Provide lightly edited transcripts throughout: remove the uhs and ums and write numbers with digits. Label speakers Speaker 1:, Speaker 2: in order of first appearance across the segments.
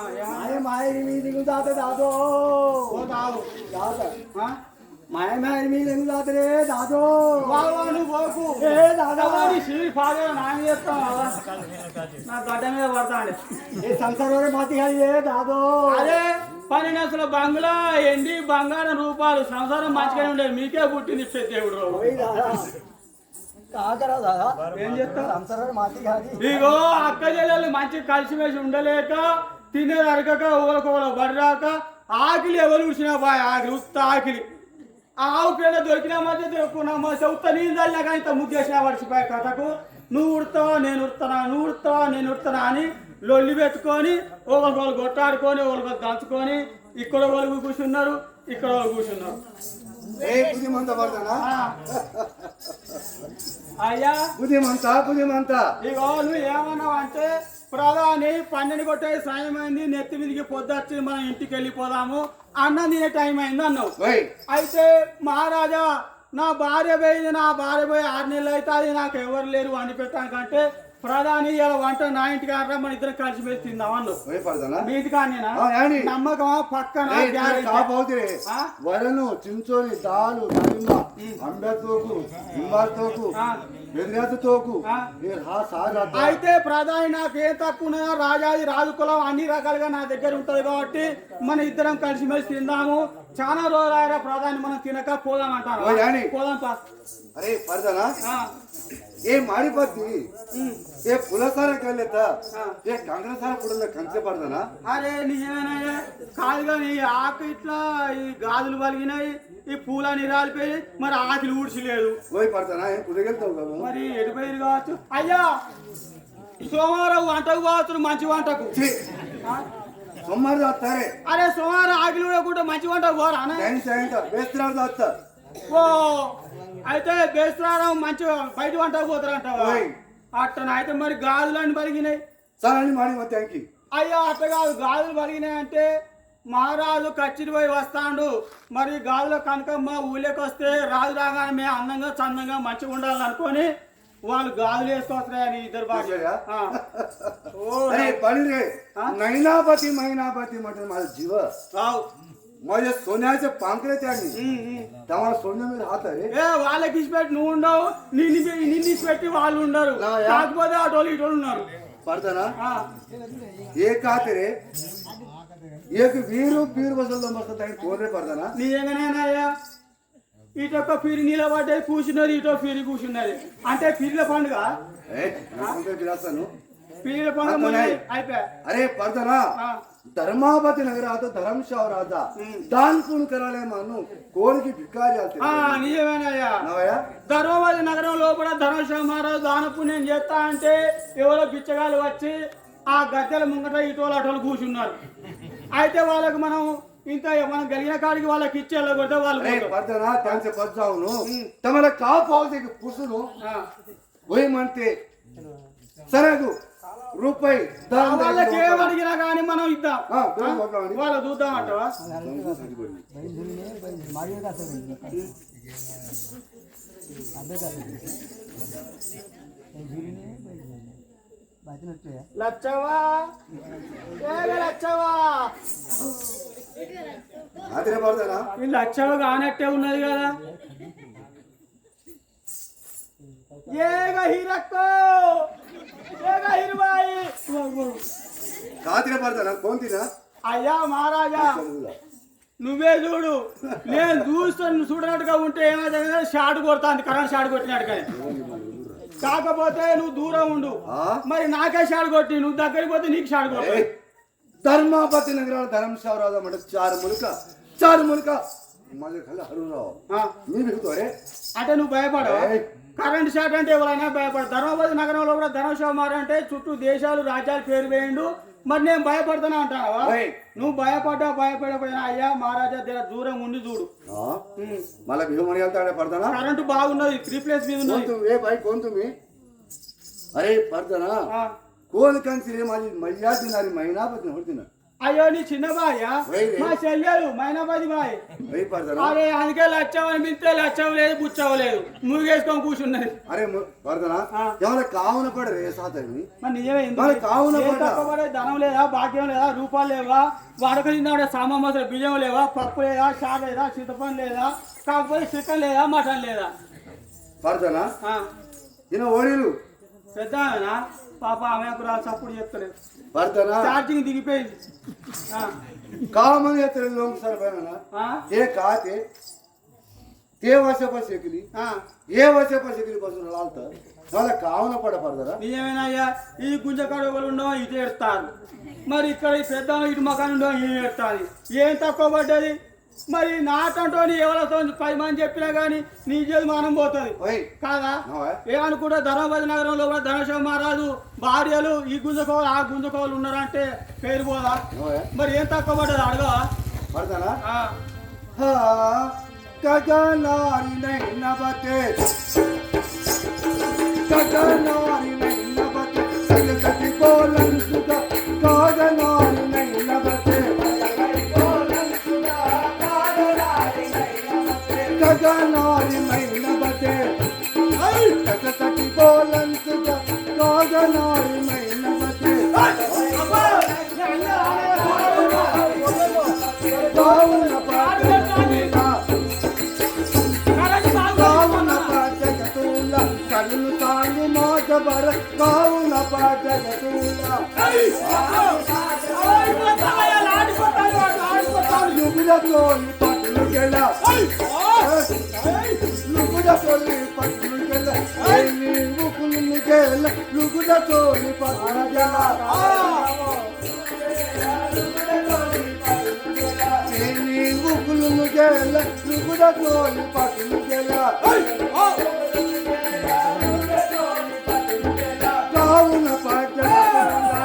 Speaker 1: My my मी निघून जाते दादो हो दादो माय माय मी निघून जाते रे दादो
Speaker 2: వాడు పోకు
Speaker 1: ఏ దాదా
Speaker 2: సీల్ ఫాదే నాని చేస్తా నా గడ్డ మీద పడతాండి
Speaker 1: ఏ సంసారం మాతి కాదు ఏ దాదో
Speaker 2: అదే 12 నెలల బంగ్లా ఎండి బంగారం రూపాయలు సంసారం మంచిగానే ఉండేది మీకే పుట్టింది దేవుడు
Speaker 1: ఓయ్ దాదా కాకరా దాదా
Speaker 2: ఏం చేస్తా
Speaker 1: సంసారం మాతి కాదు
Speaker 2: ఇగో అక్క చెల్లెలు మంచి కలిసిమెలిసి ఉండలేక తినేది అరగక ఊరకోవడం బర్రాక ఆకిలి ఎవరు చూసినా బాయ్ ఆకిలి ఉత్త ఆకిలి ఆవు పేడ దొరికినా మధ్య దొరుకున్నా ఉత్త నీళ్ళు చల్లినా కానీ ఇంత ముగ్గేసినా పడిచిపోయే కథకు నువ్వు ఉడతావా నేను ఉడతానా నువ్వు ఉడతావా నేను ఉడతానా అని లొల్లి పెట్టుకొని ఒకరు కొట్టాడుకొని ఒకరు దంచుకొని ఇక్కడ వాళ్ళు కూర్చున్నారు ఇక్కడ వాళ్ళు కూర్చున్నారు అయ్యా
Speaker 1: బుద్ధిమంత
Speaker 2: ఇగో నువ్వు ఏమన్నావు అంటే ప్రధాని 12 కొట్టే సాయం అయింది నెత్తి మీదకి పొద్దుచ్చి మనం ఇంటికి వెళ్ళిపోదాము అన్నం తినే టైం అయింది అన్నావు అయితే మహారాజా నా భార్య పోయింది నా భార్య పోయి 6 నెలలు అవుతుంది నాకు ఎవరు లేరు అని పెట్టానికంటే ప్రధాని ఇలా వంట నా ఇంటికి ఆడరా మన ఇద్దరం కలిసి పోయి తిందాం అన్నావు మీది కానీ నమ్మకమా పక్కన
Speaker 1: వరను చించోని దాలు దానిమ్మ అంబెతోకు నిమ్మతోకు బెదిరేతోకు అయితే ప్రధాని నాకు ఏం తక్కువ ఉన్నదో రాజాది రాజు కులం అన్ని రకాలుగా నా దగ్గర ఉంటది కాబట్టి మన ఇద్దరం కలిసి మెలిసి తిందాము చాలా రోజులు ప్రధాని మనం తినక పోదాం అంటారు పోదాం అరే పరదనా ఏ మాడిపోద్ది ఏ పులసార కళ్ళెత్త ఏ కంకరసార పుడల కంచె పడదనా
Speaker 2: అరే నిజమేనా కాదు కానీ ఆకు ఇట్లా ఈ గాజులు పలిగినాయి ఈ పూలని రాలిపోయి మరి ఆకులు ఊడ్చలేదు
Speaker 1: పోయి పడతానా పుడగెళ్తావు కదా
Speaker 2: మరి ఎడిపోయి కావచ్చు అయ్యా సోమవారం వంటకు కావచ్చు మంచి వంటకు
Speaker 1: సోమవారం వస్తారే
Speaker 2: అరే సోమవారం ఆకులు కూడా మంచి వంటకు పోరా
Speaker 1: వేస్తున్నాడు వస్తా
Speaker 2: ఓ అయితే బేస్తరారం మంచి బయట వంటకు పోతారంటావా అట్ట అయితే మరి గాజులన్నీ పలిగినాయి
Speaker 1: సరే మాడి మొత్తానికి
Speaker 2: అయ్యో అట్ట కాదు గాజులు పలిగినాయి అంటే మహారాజు కచ్చిరి పోయి వస్తాడు మరి గాజుల కనకమ్మ ఊళ్ళోకి వస్తే రాజు రాగానే మేము అందంగా చందంగా మంచిగా ఉండాలనుకొని వాళ్ళు గాజులు వేసుకొస్తాయని ఇద్దరు భార్య
Speaker 1: नैनापती मैनापती म्हटलं माझं जीव माझ्या सोन्याचे पांकरे त्यांनी तमाला सोन्यामध्ये हात रे
Speaker 2: ఏ వాళ్ళకి ఇచ్చిపెట్టి నువ్వు ఉండవు నిన్ను ఇచ్చిపెట్టి వాళ్ళు ఉండరు కాకపోతే అటోళ్ళు ఇటోళ్ళు ఉన్నారు
Speaker 1: पडताना एक हात रे एक वीर बसलो मस्त त्यांनी कोण रे पडताना
Speaker 2: నిజంగానేనయ్యా ఇటొక్క ఫిరి నిలబడ్డది కూర్చున్నది ఇటో ఫిరి కూర్చున్నది అంటే ఫిరిల పండుగ పీరియల పండుగ అయిపోయా
Speaker 1: अरे पडताना धर्मापती नगरात धर्मशाव राजा दान पूर्ण कराले मानू కోడికి భికారి
Speaker 2: నిజమేనయ్యా ధర్మవాది నగరం లోపల ధర్మశావ మహారాజు దాన పుణ్యం చేస్తా అంటే ఎవరో బిచ్చగాళ్ళు వచ్చి ఆ గద్దెల ముంగట ఇటోళ్ళు అటోళ్ళు కూర్చున్నారు అయితే వాళ్ళకి మనం ఇంత మనం కలిగిన కాడికి వాళ్ళకి ఇచ్చి వెళ్ళగొడితే వాళ్ళు
Speaker 1: పడతానా त्यांचे पद जाऊन तमाला का पावते पुसुनु होय म्हणते సరేదు రూపాయి
Speaker 2: వాళ్ళకి ఏం అడిగినా కానీ మనం ఇద్దాం వాళ్ళు చూద్దాం అంటవా లచ్చవా లచ్చవా
Speaker 1: అదే పడతానా
Speaker 2: ఈ లచ్చవ కానట్టే ఉన్నది కదా ఏగ హీరక్కో ఏగ హిరుబాయి
Speaker 1: కాతిరే పడతానా కోంతినా
Speaker 2: అయ్యా మహారాజా నువ్వే చూడు నేను చూస్తాను చూడనట్టుగా ఉంటే ఏమైతే షాట్ కొడతాను కరెంట్ షాట్ కొట్టినట్టుగా కాకపోతే నువ్వు దూరం ఉండు మరి నాకే షాట్ కొట్టి నువ్వు దగ్గరికి పోతే నీకు షాట్ కొట్టి
Speaker 1: धर्मापती नगराला धर्मशाव राजा म्हणत चार मुलका माझ्या खाली हरवराव मी भेटतो रे
Speaker 2: అంటే నువ్వు భయపడవా కరెంట్ షాట్ అంటే ఎవరైనా భయపడ ధర్మపతి నగరంలో కూడా ధర్మశావ మారంటే చుట్టూ దేశాలు రాజ్యాలు పేరు వేయండు మరి నేను భయపడుతున్నా అంటావా నువ్వు భయపడపోయినా అయ్యా మహారాజా దగ్గర దూరం ఉండి చూడు
Speaker 1: मला भिव म्हणे వెళ్తాడే పడతానా
Speaker 2: కరెంట్ బాగున్నది 3 ప్లేస్ మీద ఉన్నది
Speaker 1: ఏ भाई कोण तुम्ही अरे पडताना कोण कंची रे माझी मर्यादा देणारी महिनापती होती ना
Speaker 2: అయ్యో నీ చిన్న బాయ్యా
Speaker 1: వైరే.
Speaker 2: మా చెల్లెలు మైనాబాది బాయ్
Speaker 1: వెయ్యి పడతాను
Speaker 2: అరే అందుకే లచ్చవని మింతే లచ్చవ లేదు బుచ్చవ లేదు మురిగేసుకొని కూర్చున్నది
Speaker 1: అరే పడతానా ఏమైనా కావున పడరే సాతని
Speaker 2: మరి నిజమే
Speaker 1: మరి కావున పడ్డా.
Speaker 2: ధనం లేదా భాగ్యం లేదా రూపాయలు లేవా వాడక తిన్నాడే సామాన్ మసలు బియ్యం లేవా పప్పు లేదా షాప్ లేదా చింతపండు లేదా కాకపోతే చికెన్ లేదా మటన్ లేదా
Speaker 1: పడతానా
Speaker 2: ఆ,
Speaker 1: ఈయన ఓడీలు
Speaker 2: పెద్ద ఆమెనా పాప ఆమెకు రా చప్పుడు చెప్తలేదు
Speaker 1: పడతానా
Speaker 2: ఛార్జింగ్ దిగిపోయింది ఆ,
Speaker 1: కామन येते लोग सर बना
Speaker 2: ఆ,
Speaker 1: ते काते ते वर्षापास शिकली
Speaker 2: ఆ.
Speaker 1: ఏ वर्षापास शिकली पासून लालता मला కావున పడపడదరా
Speaker 2: నిజమేనయ్యా ఈ గుంజకాడు ఎవరు ఉండో ఇటు ఎడతారు మరి ఇక్కడ ఈ పెద్ద ఇటు మకాన్ ఉండో ఇది ఎడతాది ఏం తక్కువ పడ్డది మరి నాటంటోని ఎవరితో 10 మంది చెప్పినా కానీ నీ చేతి మానం పోతుంది
Speaker 1: ఓయ్
Speaker 2: కాదా
Speaker 1: నోయ్
Speaker 2: ఏమనుకుంటా ధర్మపతి నగరంలో కూడా ధనశివ మహారాజు భార్యలు ఈ గుంజకోవాలి ఆ గుంజకోవాలి ఉన్నారంటే పేరు పోదా
Speaker 1: నోయ్
Speaker 2: మరి ఏం తక్కువ పడ్డది అడగవా
Speaker 1: పడతానా
Speaker 2: ఆ,
Speaker 1: హా కగనారి నైనబతే కగనారి నైనబతే సగతి కోలం సుగ కగనారి నైనబతే కగనారి నైనబతే సగతి కోలం సుగ కగనారి నైనబతే కావున పాటగా కావున పాటగతుల కళ్ళు తాంగు మోజబర కావున పాటగతుల లుగుడతోని పట్టులు గెల లుగుడతోని పట్టులు గెల ఏమి ముకులు గెల లుగుడతోని పట్టులు గెల ఏమి ముకులు గెల లుగుడతోని పట్టులు గెల కావున పాటగతుల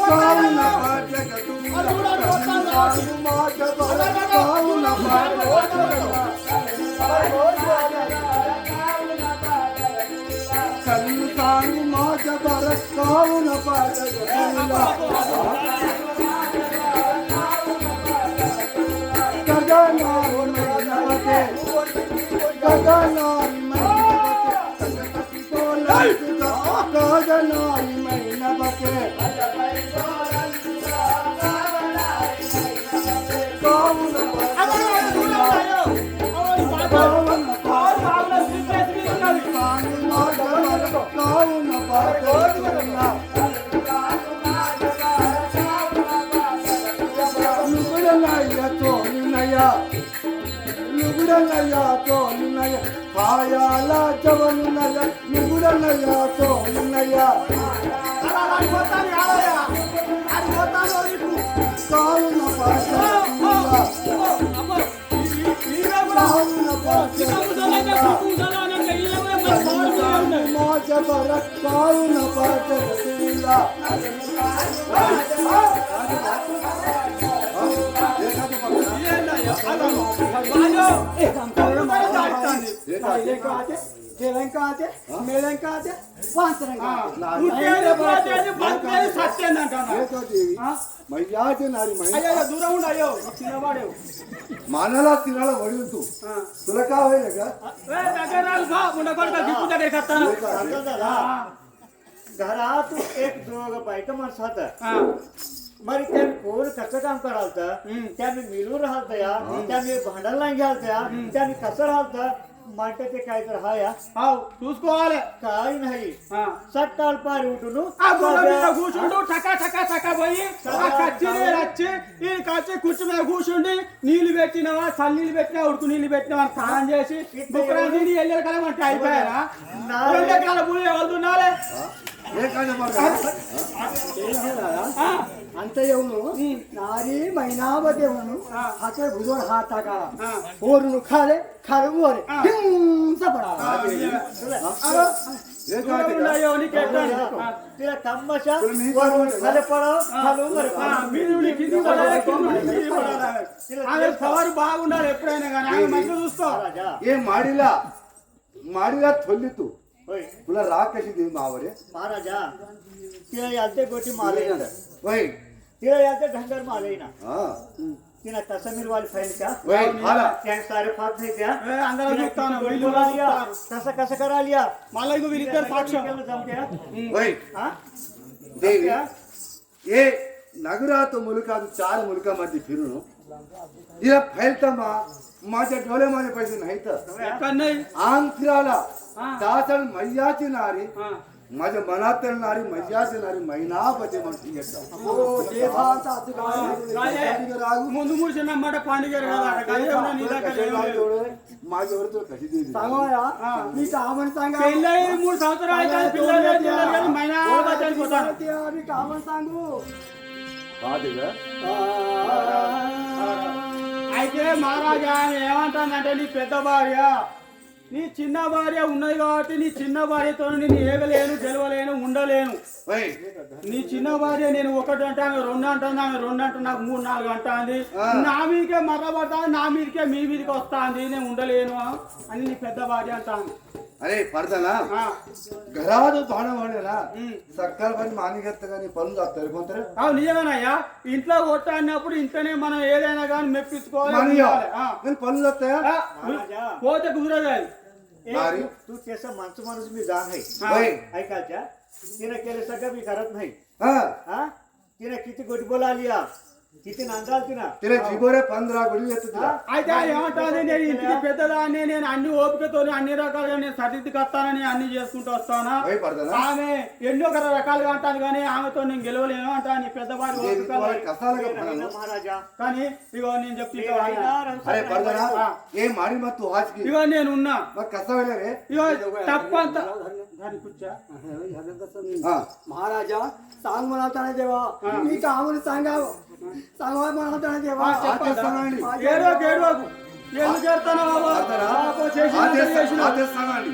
Speaker 1: కావున పాటగతుల కావున పాటగతుల కళ్ళు తాను మాటబర కావున పాటగతుల గగనారి మైనవతే గగనారి మైనవతే సగతి కోలం సుగ గగనారి మైనవతే కావున పాటగతుల కావున కావున పాటగతుల లుగుడనయ్య తోలునయ్య లుగుడనయ్య తోలునయ్య కాయాల జవనునయ్య లుగుడనయ్య తోలునయ్య కావున పాటగతుల కావున పాటగతుల మాజబర కావున పాటగతుల
Speaker 2: దూరం ఉండయో చిన్నవాడేవు
Speaker 1: మానలా తినాల వడుతూ తులకా होईल का
Speaker 3: घरात एक दोघ बायका माणसं होतं मग त्या कोण कसं काम करालत त्याने मिळून राहत या त्याने भांडण नाही घ्यालत या त्याने कसं राहत म्हणते ते काय तर हा या
Speaker 2: చూసుకోవాలి
Speaker 3: काही नाही సట్టాలు పారి ఉంటును
Speaker 2: ఆ గోడ మీద కూర్చుంటూ టకా టకా టకా పోయి ఆ కచ్చిని వచ్చి ఈ కచ్చి కుర్చీ మీద కూర్చుండి నీళ్లు పెట్టినవా చల్లనీళ్ళు పెట్టినా ఉడుకు నీళ్లు పెట్టినవా స్నానం చేసి బుక్కరాలు తిని వెళ్ళారు కదా అంటే అయిపోయారా 2 ఎకరాల భూమి ఎవరు దున్నాలే
Speaker 3: अंत येऊन नारी महिनाभर येऊन हाते भुजवून हात टाकाला वरून खाले खाले वर हिंसा पडाला तिला तमाशा वरून खाले पडाव खालून वर
Speaker 2: ఆమె పవర్ బాగుండాలి ఎప్పుడైనా కానీ ఆమె మంచిగా చూసుకో
Speaker 1: ఏ మాడిలా మాడిలా थोल्ली तू
Speaker 3: होय
Speaker 1: तुला राग कशी देऊ मावरे
Speaker 3: महाराजा तिला यालते गोटी मारले
Speaker 1: होय
Speaker 3: तिला याचं ढंगर मालय ना
Speaker 1: हाँ
Speaker 3: तिला तसं मिल वाली फाईल त्या
Speaker 1: वही हाला
Speaker 3: त्या सारे फात नाही त्या
Speaker 2: ए, अंधारात
Speaker 3: तिला
Speaker 2: झोपताना
Speaker 3: किती
Speaker 2: बैल
Speaker 3: बोला लिया,
Speaker 2: झोपताना.
Speaker 3: तसं कसं करा लिया
Speaker 2: मला इथं विरितर साक्ष
Speaker 3: केलं जमत्या
Speaker 1: वही
Speaker 3: हा
Speaker 1: देवी ये नगरात मुलका 4 मुलकामध्ये फिरून हिला फैलता माझ्या डोळ्यामध्ये पैसे नाही तर
Speaker 2: एका नाही
Speaker 1: अंग फिराला
Speaker 2: हा.
Speaker 1: दासन मैयाची नारी
Speaker 2: हा.
Speaker 1: माझ्या मनात नारी मैयाची नारी महिनापती म्हणून
Speaker 2: ముందు మూసిన మాట పండుగ
Speaker 1: माझ्यावर तर कशी दिली
Speaker 2: పెళ్ళై 3 సంవత్సరాలు అయితే పిల్లలు మైనా పోతాను
Speaker 1: కాదు
Speaker 2: అయితే మహారాజా ఏమంటానంటే నీ పెద్ద భార్య నీ చిన్న భార్య ఉన్నది కాబట్టి నీ చిన్న భార్యతో నేను ఏగలేను గెలవలేను ఉండలేను నీ చిన్న భార్య నేను 1 అంటాను 2 అంటాను 2 అంటే నాకు 3 4 అంటాంది నా మీదకే మర్రబడతా నా మీదకే మీ మీదకి వస్తాంది నేను ఉండలేను అని నీ పెద్ద భార్య అంటాను
Speaker 1: అరే పడతానా घरात भाणं म्हणेला సక్కల పని మానిగత్త కానీ పనులు చేస్తారు కొందరు
Speaker 2: నిజమేనయ్యా ఇంట్లో కొట్టాడినప్పుడు ఇంట్లోనే మనం ఏదైనా కానీ మెప్పించుకోవాలి
Speaker 1: కానీ పనులు వస్తాయా
Speaker 2: పోతే కుదరదు అది
Speaker 1: नारी
Speaker 3: तू त्याचा माणूस मी जाण आहे
Speaker 1: होय.
Speaker 3: ऐकायच्या तिने केलं सगळं मी करत नाही
Speaker 1: हा
Speaker 3: हा तिने किती गोटी बोला आली किती नांदाल तिना
Speaker 1: तिला जिगोरे 15 गुडी येत तिला
Speaker 2: అయితే ఏమంటుంది నేను ఇంటికి పెద్దదాన్ని నేను అన్ని ఓపికతో అన్ని రకాలుగా నేను సర్టిఫికెట్ వస్తానని అన్ని చేసుకుంటూ వస్తానా
Speaker 1: భయ పడతానా
Speaker 2: ఆమె ఎన్నో రకాలుగా అంటాను కానీ ఆమెతో నేను గెలవలేను అంటా నీ పెద్దవాడి ఓపిక
Speaker 1: కసాలుగా పడను
Speaker 3: మహారాజా
Speaker 2: కానీ ఇగో నేను చెప్తా
Speaker 1: అరే పడతానా ఏ మాడి మత్తు హాజ్కి
Speaker 2: ఇగో నేను ఉన్నా
Speaker 1: మరి కసవేలే రే
Speaker 2: ఇగో తప్పంత
Speaker 4: महाराजा सांग म्हणा देवा मी काम सांगा सांगा म्हणा देवा
Speaker 2: ఏడో ఎందుకు చేస్తాను
Speaker 1: ఆదేశ సంగాడి